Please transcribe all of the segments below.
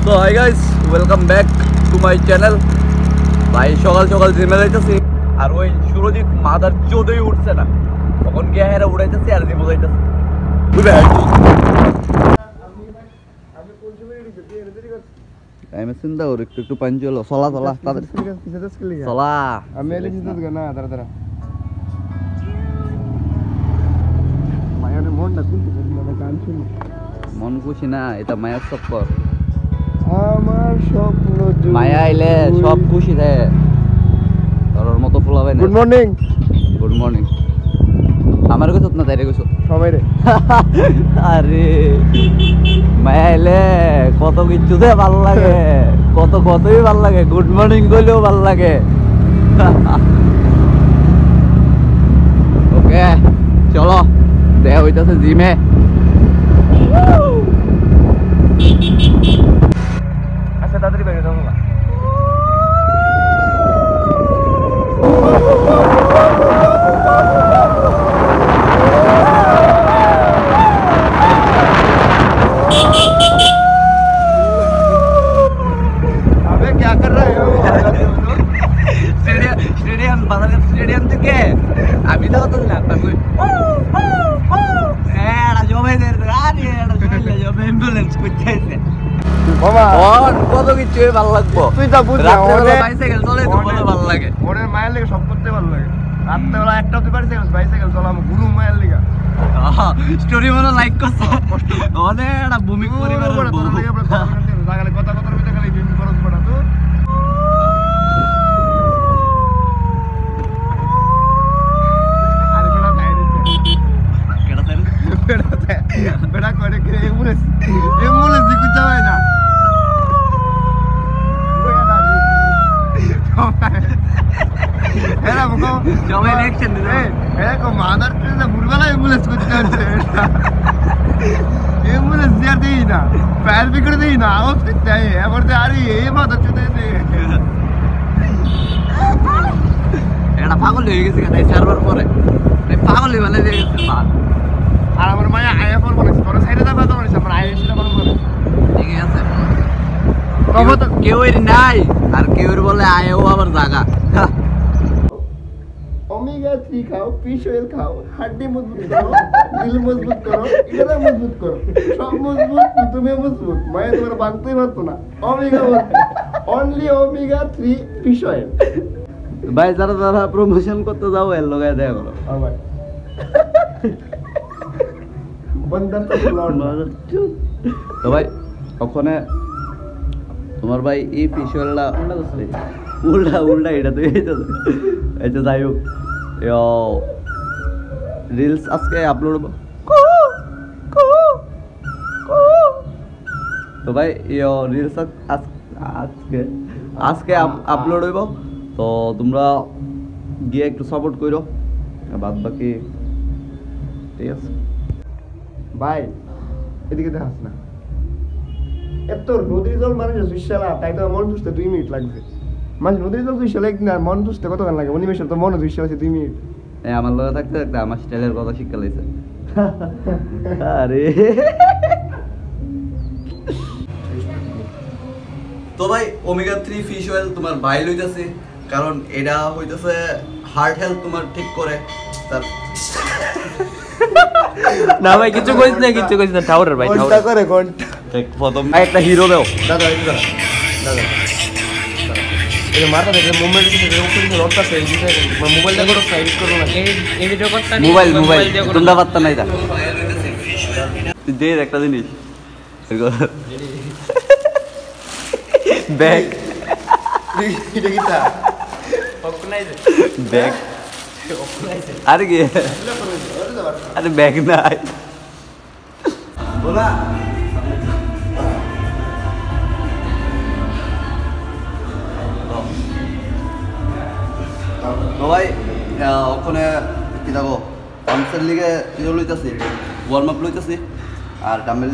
তো hi guys, welcome back to my channel. ভাই সকাল সকাল জিমে যাইতেছি আর ওই সুরজিৎ মাদার চোদই উঠছে না, তখন গিয়ে হেরা উড়াইতেছি আর জিমে যাইতেছি। বুঝবে টাইমে চিন্তা করি একটু একটু পানি চলো চলা চলা তাদের চলা আমি এলে চিন্তা করি না তারা তারা মায়ের মনটা খুলতে গান শুনি মন খুশি না, এটা মায়ের চক্কর। আমার স্বপ্ন মায়া আইলে সব খুশি থাকে, তোর মতো ফুলাবে না। Good morning, good morning. আমার কইছ না তাইরে কইছ সবাই রে। আরে মায়া আইলে কত কিছু দে ভালো লাগে, কতই ভালো লাগে। গুড মর্নিং কইলেও ভালো লাগে। ওকে চলো দেখা হইতাছে জিমে। আচ্ছা তাড়াতাড়ি বেরিয়ে যাবো না। अबे क्या कर रहे हो? स्टेडियम बाजार स्टेडियम থেকে আমি তো কত না কই এড়া জমে দে আরে এড়া চলে যাবে অ্যাম্বুলেন্স কইতেছে বাবা। ওর কত কিছু ভালো লাগবো, তুই তো বুঝছ ওরে বাইসাইকেল চলে তো ভালো লাগে। ওরে মায়ের লাগে সব করতে ভালো লাগে। রাতে বেলা একটা দুই বাইসাইকেল চালাম গুরু মায়ের লাগা। স্টোরি মনে লাইক করছ ওরে এড়া ভূমি পরিবারের বউ লাগে। আমরা জায়গায় কথার ভিতরে খালি ভূমি খরচ পড়া তো বেড়া করে কি এমুলেন্স দিকু যাবে না। এরা মুখো সবাই ইলেকশন দিবে, এরা কো মাদার ট্রেনে ভুলবেলা এমুলেন্স করতে আছে। এমুলেন্স দিয়া দেই না, ফায়ার ব্রিগেড দেই না, আওয়াজ করতে হয়। এবার তো আরে এই মাদার ট্রেনে দে এটা পাগল হয়ে গেছে কেন সার্ভার পরে পাগল হয়ে মানে দিয়ে গেছে বাদ। আর আমার মায়া আয়া ফল বলেছে তোর সাইডে দাবা তো বলেছে আমার আয়া সেটা বল বলে ঠিক আছে। তবে তো কেউ এর নাই আর কেউ এর বলে আয়াও আবার জায়গা। ওমেগা 3 খাও, ফিশ অয়েল খাও, হাড়ি মজবুত করো, দিল মজবুত করো, এটা মজবুত করো, সব মজবুত তুমি মজবুত। মায়া তোমার ভাঙতেই পারতো না। Omega only omega 3 fish oil. ভাই যারা যারা প্রমোশন করতে যাও এর লগায় দেয়া করো ভাই। তো ভাই ওখানে তোমার ভাই এই ফিশওয়েলটা উল্টা এটা তো এটা যাই হোক রিলস আজকে আপলোড হবো। তো ভাই রিলস আজকে আপলোড হইব, তো তোমরা গিয়ে একটু সাপোর্ট করো, বাদ বাকি ঠিক আছে। ভাই এদিকে দেখাস না, এত নদীর জল মানুষ দুইশালা, তাই তো মন দুষতে 2 মিনিট লাগবে। মানুষ নদীর জল দুইশালা একদিন আর মন দুষতে কতক্ষণ লাগে? অনিমেষের তো মনে দুইশালা আছে 2 মিনিট। আমার লগে থাকতে থাকতে আমার স্টাইলের কথা শিক্ষা লাইছে। আরে তো ভাই ওমেগা 3 ফিশ অয়েল তোমার ভাই লইতাছে, কারণ এটা হইতাছে হার্ট হেলথ তোমার ঠিক করে। তার না ভাই কিছু কইছ না টাওয়ারের ভাই টাওয়ার করে ঘন্টা ঠিক প্রথম একটা হিরো দাও দাদা এই মারটা দেখে মুভমেন্ট দিতে ওখানে রড আছে এই দিকে মোবাইলটা করো সাইড করো না এই ভিডিও করতে মোবাইল তোমরা পাত্তা নাই দা দে একটা জিনিস ব্যাগ এটা কিটা অকনাইজ ব্যাগ আরে কি আরে ব্যাগ নাই बोला তো ভাই ওখানে কি যাবো পাম্পসের লিগে লইতেছি ওয়ার্ম আপ লইতেছি আর ডাম্বেল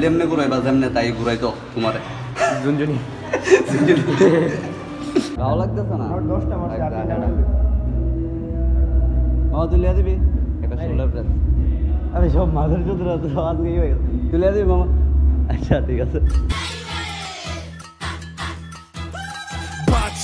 ডেমনে ঘুরাইবা যেমনে তাই ঘুরাইতো তোমারে জুনজুনি ভালো লাগতেছে না 10টা মারছে মামা তুই লিয়া দিবি একটা শোল্ডার প্রেস। अरे सब माधुर चौधरी तो आज गई तुले दे मामा अच्छा আচ্ছা ঠিক আছে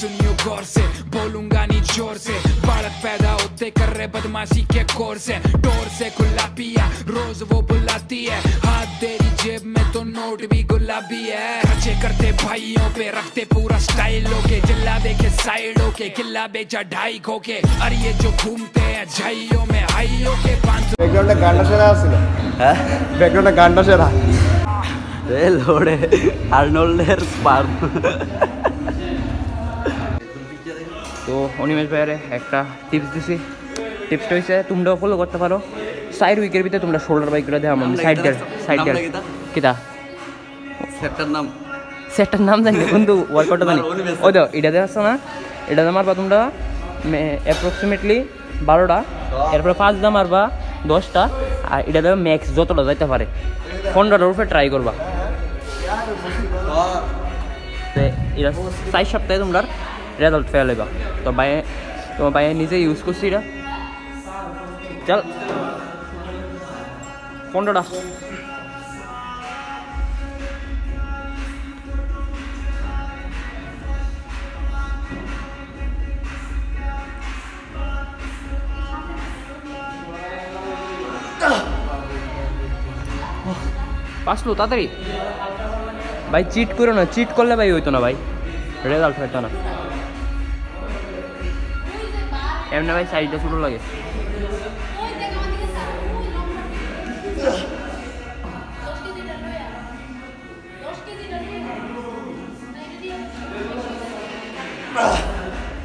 सुनियो गौर से बोलूंगा नहीं जोर से बालक पैदा होते कर रहे बदमाशी के कोर से डोर से खुला पिया रोज वो बुलाती है हाथ तेरी जेब में तो नोट भी गुलाबी है खर्चे करते भाइयों पे रखते पूरा स्टाइल के जिला देखे साइडों के किला बेचा 2.5 खो के और ये जो घूमते हैं झाइयों में हाइयों के 500 बैकग्राउंडে গানটা সেরা আছিল হ্যাঁ ব্যাকগ্রাউন্ডে গানটা সেরা এ লোড়ে আর্নল্ডের স্পার্ম তো অনিমেষ ভাইয়ের একটা টিপস দিছি টিপসটা হচ্ছে তোমরাও ফলো করতে পারো সাইড উইকের ভিতরে তোমরা শোল্ডার বাইক করে দেওয়া সাইড কিতা সেটটার নাম জানি কিন্তু ওয়ার্কআউটটা জানি ওই তো এটা দেখা যাচ্ছে না এটা মারবা তোমরা অ্যাপ্রক্সিমেটলি 12টা এরপরে 5টা মারবা 10টা আর এটা দেবে ম্যাক্স যতটা যাইতে পারে 15টার উপরে ট্রাই করবা তো এটা 4 সপ্তাহে তোমরা রেজাল্ট ফেল হইবা তো ভাই তোমার ভাই নিজে ইউজ করছি এটা চল 15টা পাসলো তাড়াতাড়ি ভাই চিট করো না চিট করলে ভাই হইতো না ভাই রেজাল্ট হইতো না এমনি ভাই সাইডটা ছোটো লাগে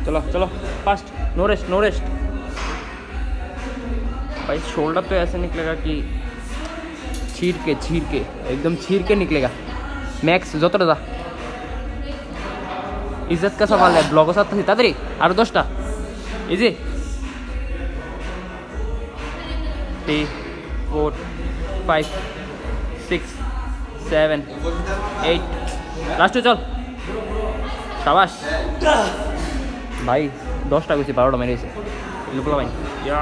चलो चलो फास्ट नो रेस्ट भाई शोल्डर तो ऐसे निकलेगा कि छीर के एकदम छीर के निकलेगा मैक्स जो तो रहा इज्जत का सवाल है ब्लॉग साथ तातरी और 10टा इजी 3 4 5 6 7 8 लास्ट चल शाबाश भाई 10टा कुछ 12टा मेरे से लुकला भाई या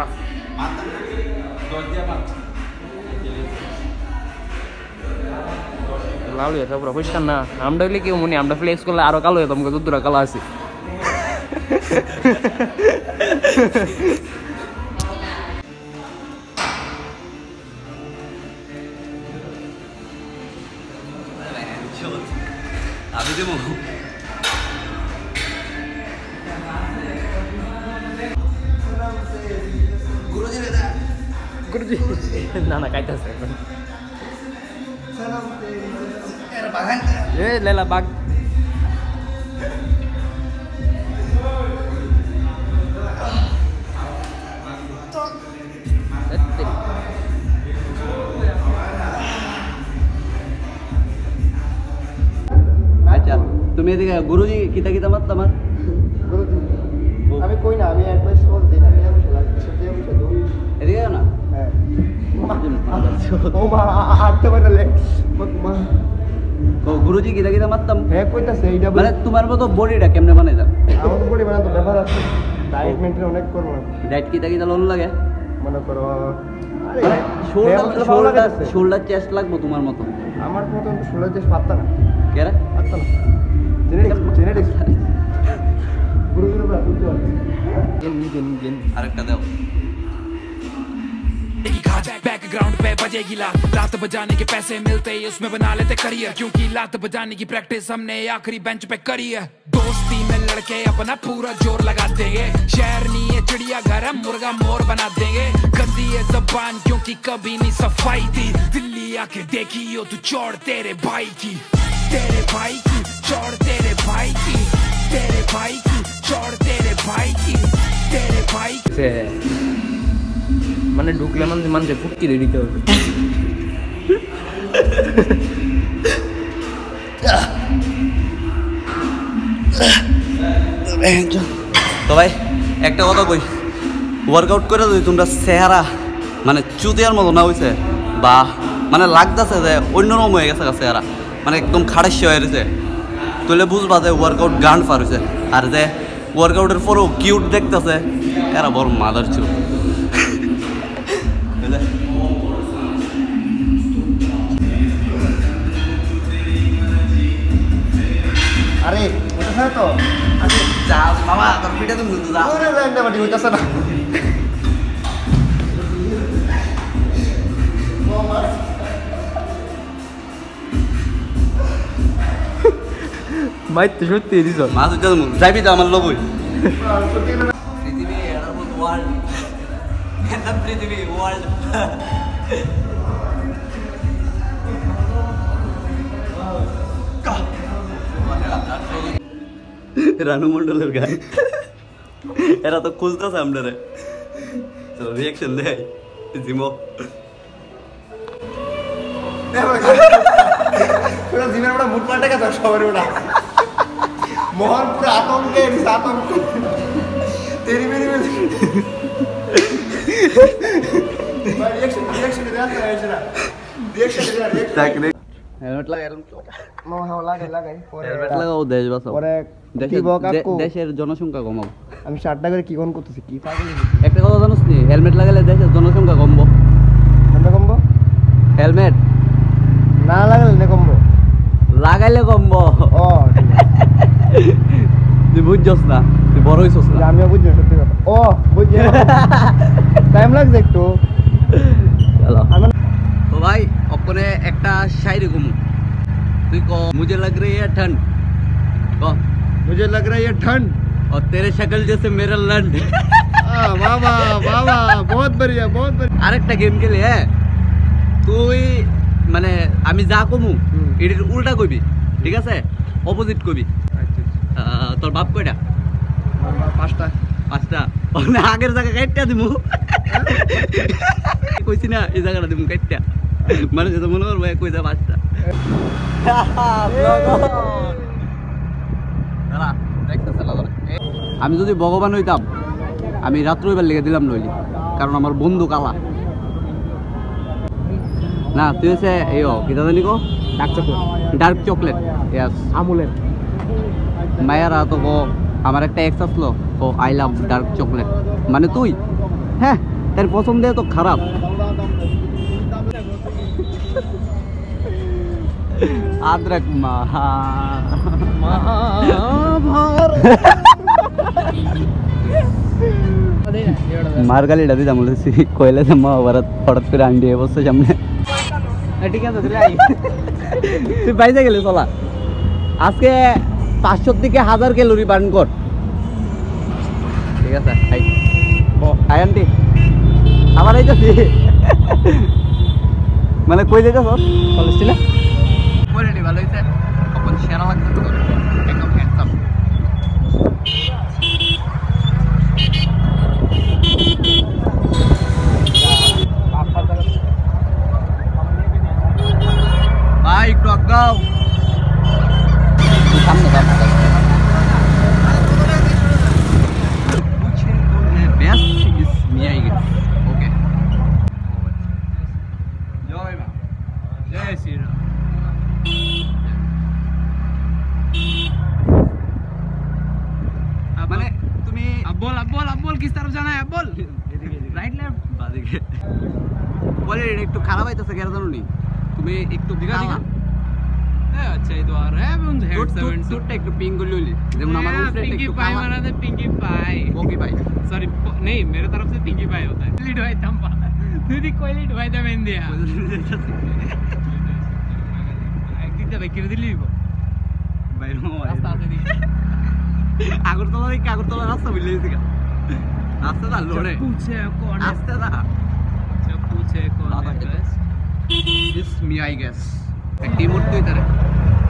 লাল হয়ে পুরো পরিষ্কার না আমরা হইলে কেউ মনে আমরা ফ্লেক্স করলে আরো কালো হতো আমাকে দুধরা কালো আছে আমি দেবো গুরুজি না না কাইতাছে ए लेला बाग আচ্ছা তুমি এদিকে গুরুজি কিতা কিতা মাত তোমার আমি কই না আমি অ্যাডভাইস করে দিই না আমি লাগছে এদিকে না হ্যাঁ ও মা আটতে পারলে মা গুরুজি কিতা কিতা মারতাম হ্যাঁ কইতাছে এইটা মানে তোমার মতো বডিটা কেমনে বানাইতাম আমার বডি বানাতো ব্যাপার আছে ডায়েট মেইনটেইন অনেক করব ডায়েট কিতা কিতা লোন লাগে মনে করো আরে শোল্ডার চেস্ট লাগবো তোমার মতো আমার মতো শোল্ডার চেস্ট পারতা না কে রে পারতা না জেনেটিক্স গুরুগুরু বড় বুঝতে পারছি আরেকটা দাও बैकग्राउंड पे बजेगी लात बजाने के पैसे मिलते ही उसमें बना लेते करियर क्योंकि लात बजाने की प्रैक्टिस हमने आखिरी बेंच पे करी है दोस्ती में लड़के अपना पूरा जोर लगा देंगे शहर नहीं है चिड़िया घर है मुर्गा मोर बना देंगे गंदी है जबान क्योंकि कभी नहीं सफाई थी दिल्ली आके देखी हो तू चौड़ तेरे भाई की चौड़ तेरे भाई की तेरे भाई की चौड़ तेरे भाई की तेरे भाई মানে ঢুকলে মানুষের ফুটকি দিতে হবে তো ভাই একটা কথা কই ওয়ার্কআউট করে যদি তোমরা চেহারা মানে চুতিয়ার মতো না হয়েছে বা মানে লাগতেছে যে অন্যরকম হয়ে গেছে চেহারা মানে একদম খাড়াসি হয়ে গেছে তাহলে বুঝবা যে ওয়ার্কআউট গান পার হয়েছে আর যে ওয়ার্কআউটের পরেও কিউট দেখতেছে এরা বড় মাদার চুপ পিঠা তুমি যা ওরে লাইন মাটি হইতাছে না মাইতে সত্যি দিছ মাছ উঠে যাইবি তো আমার লবই পৃথিবী ওয়ার্ল্ড পৃথিবী ওয়ার্ল্ড রানু মন্ডলের গায়ে এরা তো খুঁজতেছে আপনারে চলো রিয়াকশন দেয় জিমো পুরো জিমের বড় মুট পাল্টে গেছে সবার ওটা মোহন পুরো আতঙ্কে আতঙ্ক তেরি মেরি রিয়াকশন দে আসছে এসরা রিয়াকশন দে হেলমেট লাগা এরকম লাগাই পরে হেলমেট লাগাও দেশ বাঁচাও পরে দেশের জনসংখ্যা কমাও আমি 60 টাকা করে কি কোন করতেছি কি পাগল একটা কথা জানোস নি হেলমেট লাগালে দেশের জনসংখ্যা কমবো কোনটা কমবো হেলমেট না লাগালে না কমবো লাগাইলে কমবো ও তুই বুঝছস না তুই বড় হইছস না আমিও বুঝি সত্যি কথা ও বুঝি টাইম লাগছে একটু চলো तो भाई अपने একটা शायरी घूमू तुई को मुझे लग रही है ठंड को मुझे लग रहा है ये ठंड और तेरे शक्ल जैसे मेरा लंड वाह वाह बहुत बढ़िया আরেকটা গেম খেলে হ্যাঁ তুই মানে আমি যা কমু এর উল্টা কইবি ঠিক আছে অপোজিট কইবি তোর বাপ কয়টা পাঁচটা মানে আগের জায়গা কাটটা দিমু কইছি না এই জায়গাটা দিমু কাটটা মানে যেটা মনে করবো কইতা পাঁচটা আমি যদি ভগবান হইতাম আমি রাত্রিবেলা লেগে দিলাম নইলি কারণ আমার বন্ধু কালা না তুই হচ্ছে এই কি দাদা নিকো ডার্ক চকলেট ইয়াস আমুলের মায়ারা তো আমার একটা এক্স আসলো ও আই লাভ ডার্ক চকলেট মানে তুই হ্যাঁ তার পছন্দ তো খারাপ আদ্রক মার গালিটা দিতাম বলেছি কইলে যে মহাভারত হঠাৎ করে আন্ডি বসছে সামনে ঠিক আছে তুই বাইরে গেলে চলা আজকে 500 থেকে 1000 ক্যালোরি বার্ন কর ঠিক আছে হাই আন্টি আমার এই যাচ্ছি মানে কই যেতে কলেজ ছিল কোয়ালিটি ভালো হয়েছে কখন সেরা লাগছে তো একদম হ্যান্ডসাম ভাই একটু আগাও সামনে মানে তুমি बोल किस तरफ जाना है बोल राइट लेफ्ट বাদিকে বলে একটু খারাপ হইতাছে কেন জানো নি তুমি একটু দিগা अच्छा ये तो आ रहा है हम हेड 7 टूटটা একটু পিং করে লইলি যেমন আমার ফ্রেন্ড একটু पाई माना था पिंकी पाई ओके भाई सॉरी नहीं मेरे तरफ से पिंकी पाई होता है लीड भाई तंपा तुझे कोई लीड भाई था मैंने दिया एक दिन भाई किर दिल्ली को भाई नो रास्ता से दी আগরতলা রাস্তা বুঝলে গেছে রাস্তা না লোড়ে पूछे कौन है রাস্তা না जब पूछे कौन है बस দিস মি আই গেস একটি মোট তুই তারে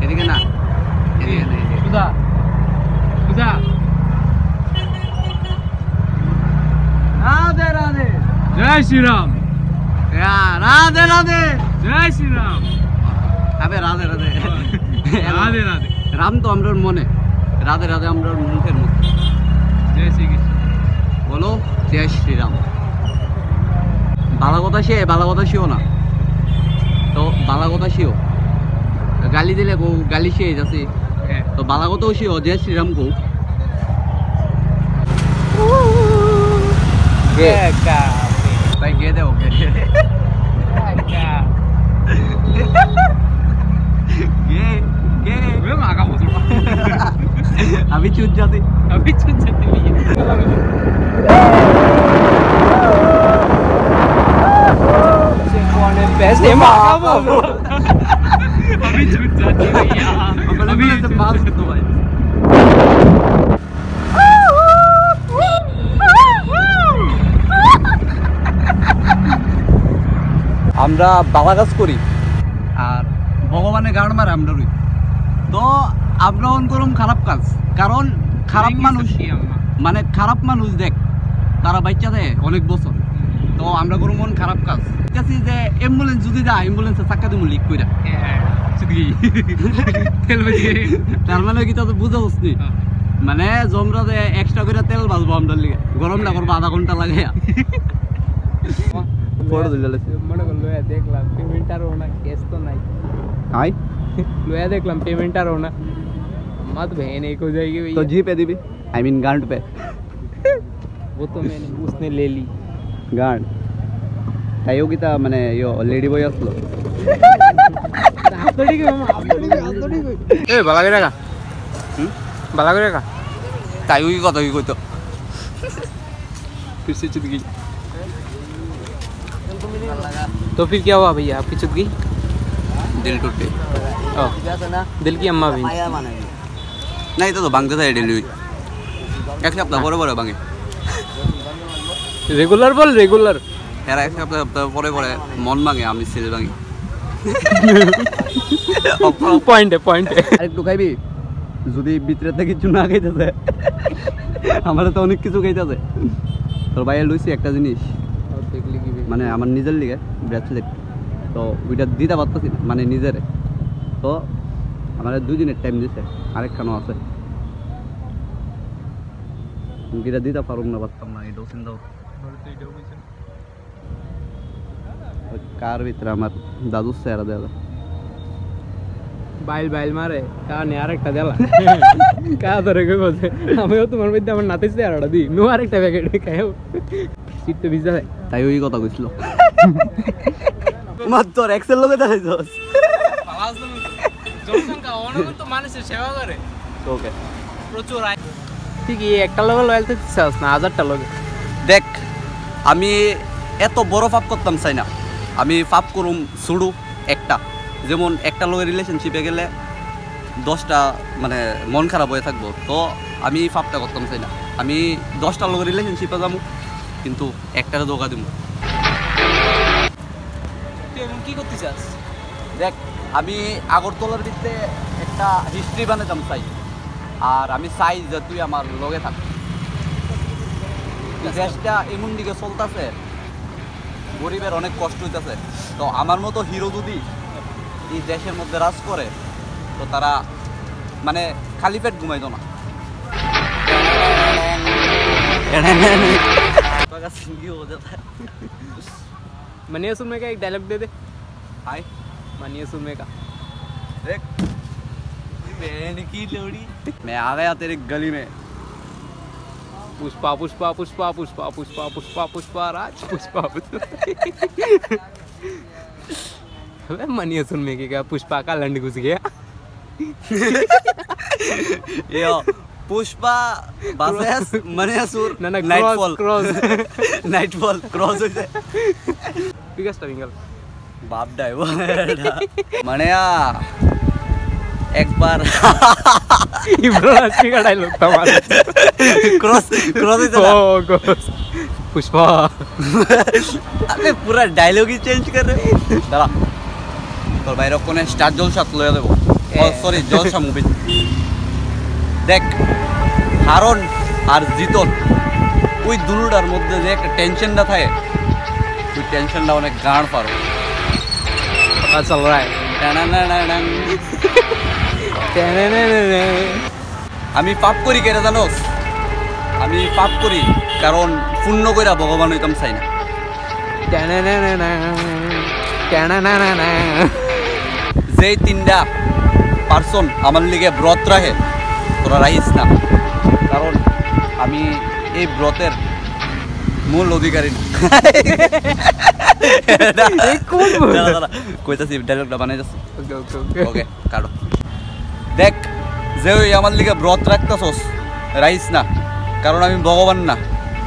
এদিকে না এদিকে না खुदा खुदा রাধে রাধে जय श्री राम রাধে রাধে जय श्री राम আবে রাধে রাধে राधे राधे রাম তো আমরার মনে রাধে রাধে আমরার মুখের মধ্যে जय श्री कृष्ण বলো জয় শ্রীরাম বালা কথা শিও না তো বালা কথা শিও গালি দিলে গো গালি শিয়ে যাচ্ছে তো বালা কথাও শিও জয় শ্রীরাম গো ভাই গে দেও গে গে वे मागा बोल আমি अभी चूत जाते अभी छूट जाती भैया अभी से पास कर दो भाई আমরা বালা কাজ করি আর ভগবানে গাড় মারে আমরা রই তো আমরা অন করুম খারাপ কাজ কারণ খারাপ মানুষ মানে খারাপ মানুষ দেখ তারা বাচ্চা দেয় অনেক বছর তো আমরা করুম মন খারাপ কাজ কাছে যে অ্যাম্বুলেন্স যদি যায় অ্যাম্বুলেন্সে চাক্কা দিমু লিক কইরা তার মানে কি তো বুঝা হসনি মানে জমরা যে এক্সট্রা করে তেল বাজবো আমরা লিগে গরম না করবো আধা ঘন্টা লাগে ফটো দিলে মনে করলো দেখলাম পেমেন্ট আর ওনা কেস তো নাই हाय लोया देखलाम पेमेंट আর ওনা मत बहन एक हो जाएगी भैया तो जी पे दी भी आई मीन गांड पे वो तो मैंने उसने ले ली गांड ताइयो की ता माने यो लेडी बॉय असलो आप थोड़ी के मामा आप थोड़ी ए बाला करेगा बाला करेगा ताइयो की कथा की कोई तो फिर से चुद गई तो फिर क्या हुआ भैया आपकी चुद गई दिल टूट गई दिल की अम्मा भी नहीं तो भांगते था डेली एक सप्ताह পরে পরে ভাঙে রেগুলার বল রেগুলার এরা এক সপ্তাহ পরে পরে মন ভাঙে আমি সেল ভাঙি পয়েন্টে আর একটু খাইবি যদি ভিতরে কিছু না খাইতেছে আমার তো অনেক কিছু খাইতেছে তোর ভাইয়ের লইছি একটা জিনিস মানে আমার নিজের লিগে ব্রেসলেট তো ওইটা দিতে পারতেছি না মানে নিজের তো আমার 2 দিনের টাইম দিছে আরেকখানো আছে গিরা দিতে পারুম না পারতাম না এটাও চিন্তা কার ভিতরে আমার দাদুর চেহারা দেওয়া বাইল বাইল মারে কানে আরেকটা দেলা কা ধরে কই বলছে আমিও তোমার মধ্যে আমার নাতে চেহারাটা দি নো আরেকটা প্যাকেট খাও সিট তো ভিজা যায় তাই ওই কথা কইছিল মাত তোর এক্সেল লগে দেখাইছস পালাস জনসংখ্যা অনেক তো মানুষের সেবা করে ওকে প্রচুর আয় ঠিক এই একটা লগে লয়ালটি চাস না 1000টা লগে দেখ আমি এত বড় পাপ করতাম চাই না আমি পাপ করুম শুরু একটা যেমন একটা লোকের রিলেশনশিপে গেলে 10টা মানে মন খারাপ হয়ে থাকবো তো আমি পাপটা করতাম চাই না আমি 10টা লোকের রিলেশনশিপে যাবো কিন্তু একটারে ধোকা দিব তুই এমন কি করতে চাস দেখ আমি আগরতলার ভিতরে একটা হিস্ট্রি বানাতাম চাই আর আমি চাই যে তুই আমার লগে থাক দেশটা এমন দিকে চলতেছে গরিবের অনেক কষ্ট হইতেছে তো আমার মতো হিরো যদি এই দেশের মধ্যে রাজ করে তো তারা মানে খালি পেট ঘুমাইতো না मनिया सुनने का एक डायलॉग दे दे हाय मनिया सुनने का देख बहन की लोड़ी मैं आ गया तेरे गली में पुष्पा पुष्पा पुष्पा पुष्पा पुष्पा पुष्पा पुष्पा राज पुष्पा मनिया सुनने की क्या पुष्पा का लंड घुस गया यो पुष्पा बासेस मनियासुर ना ना नाइटफॉल क्रॉस नाइटफॉल क्रॉस হইছে बिगेस्ट विंगल बाप डाइवर मनिया एक बार इब्राहिम का डायलॉग था हमारा क्रॉस क्रॉस হইছে ओ क्रॉस पुष्पा अरे पूरा डायलॉग ही चेंज कर रहे दादा তোর বাইরে কোন স্টার জলসা লয়ে দেব ও সরি জলসা মুভি দেখ হারন আর জিতন ওই দুলুটার মধ্যে যে একটা টেনশনটা থাকে ওই টেনশনটা অনেক গাঁড় পারো पता चल रहा है আমি পাপ করি কেন জানোস আমি পাপ করি কারণ পূর্ণ কইরা ভগবান হইতাম চাই না যেই 3টা পার্সন আমার লিগে ব্রত রাখে তোরা রাখিস না কারণ আমি এই ব্রতের মূল অধিকারী না কইতাছি ডায়লগটা বানাই যাচ্ছি ওকে কাটো দেখ যে ওই আমার লিগে ব্রত রাখতেছস রাইস না, কারণ আমি ভগবান না,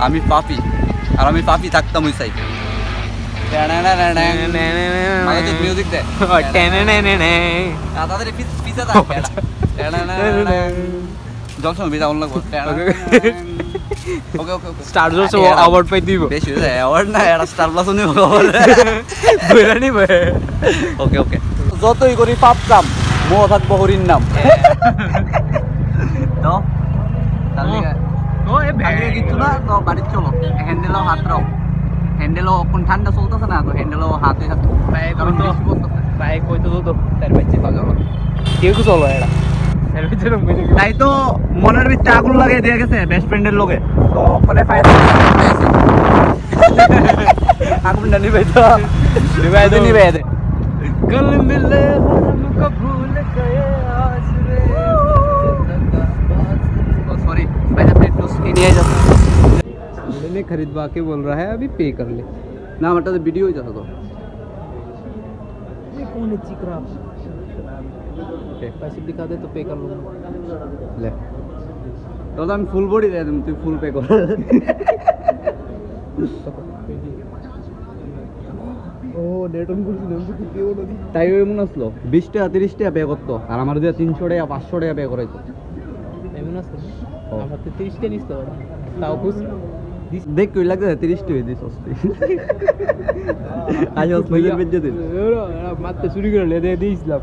আমি পাপি, আর আমি পাপি থাকতাম ওই সাইড। মিউজিক দে তাদের পিছে থাকে জংশন বিদা অন লাগবো। ওকে ওকে ওকে স্টার জলসে অ্যাওয়ার্ড পাই দিব, বেশি হয়ে যায় অ্যাওয়ার্ড না, এটা স্টার প্লাস নিব ধরে নিবে। ওকে ওকে যতই করি পাপ কাম মোহ থাকবো হরির নাম। তো তার লিগে কিছু না, তো বাড়ির চলো, হ্যান্ডেলও হাত রাও, হ্যান্ডেলও এখন ঠান্ডা চলতেছে না, তো হ্যান্ডেলও হাতে হাতে কারণ বাইক হইতো তো তার বাচ্চা কেউ তো চলো এটা তাই তো মনের ভিতরে আগুন লাগিয়ে দিয়ে গেছে বেস্ট ফ্রেন্ডের লোকে, তো মানে আগুনটা নিবে তো নিবে দে कल मिले हमको भूल गए आज रे। सॉरी भाई अपने दोस्त के लिए जाता मैंने खरीदवा के बोल रहा है अभी पे कर ले ना, मतलब तो वीडियो ही जाता तो ये कौन है चिकरा पैसे दिखा दे तो पे कर लूँगा। ले तो हम फुल बॉडी दे तुम, तू फुल पे कर তাই এমন আসলো 20 টাকা 30 টাকা পে করতো, আর আমার দিয়ে 300 টাকা 500 টাকা পে করাইতো। এমন আসলো আমার তো 30 টা নিস্তো তাও খুশ দেখ কই লাগে 30 টাকা দিস সস্তি আজ ওস মেজর বেজে দিন মাত্র চুরি করে লে দিয়ে দিয়েছিলাম।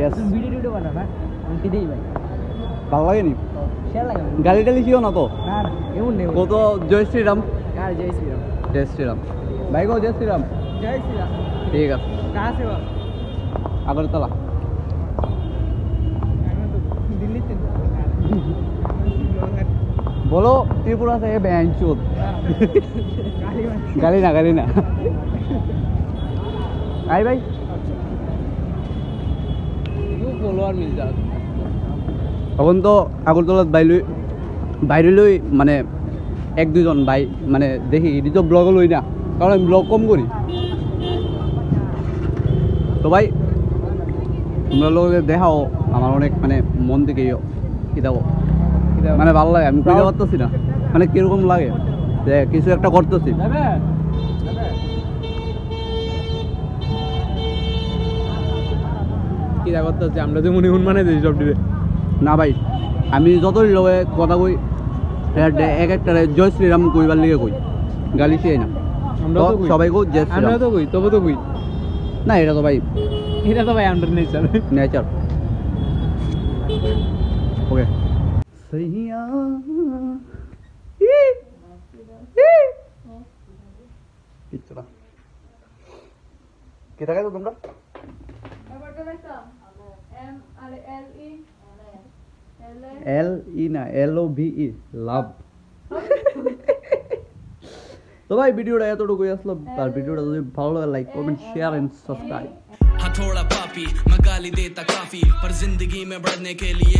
यस ভিডিও বানাবা আমি দেই ভাই ভালো লাগে নি শেয়ার লাগে গালি টালি ছিল না তো? না না এমন নেই কত জয় শ্রীরাম, কার জয় শ্রীরাম জয় শ্রীরাম ভাই গো, জয় শ্রীরাম। জয় শ্রীরাম ঠিক আছে कहां से हो আগরতলা दिल्ली से बोलो त्रिपुरा से बैंचोद गाली ना आई भाई ফলোয়ার মিল যাবে তখন তো আগরতলাত বাইরে লই মানে 1-2 জন ভাই মানে দেখি এটি তো ব্লগ লই না, কারণ আমি ব্লগ কম করি। তো ভাই তোমরা লোক দেখাও আমার অনেক মানে মন থেকে কি দেবো মানে ভালো লাগে, আমি বুঝতে পারতেছি না মানে কিরকম লাগে যে কিছু একটা করতেছি। কি করতেছি আমরা যে মনে মানে দিই সব দিবে না ভাই, আমি যতই লোকে কথা কই এক একটা জয় শ্রীরাম কইবার লিগে কই, গালি শিয়াই না। আমরা তো সবাই কই জয় শ্রীরাম, আমরা তো কই তবে তো কই না এটা তো ভাই আন্ডার নেচার नेचर ओके सहिया कितना कितना का तो तुमरा एल ई ना LOVE লাভ। তো ভাই ভিডিওটা এতটুকুই আসলো, আর ভিডিওটা যদি ভালো লাগে like comment share and subscribe. हाँ थोड़ा पापी मैं गाली देता काफी, पर जिंदगी में बढ़ने के लिए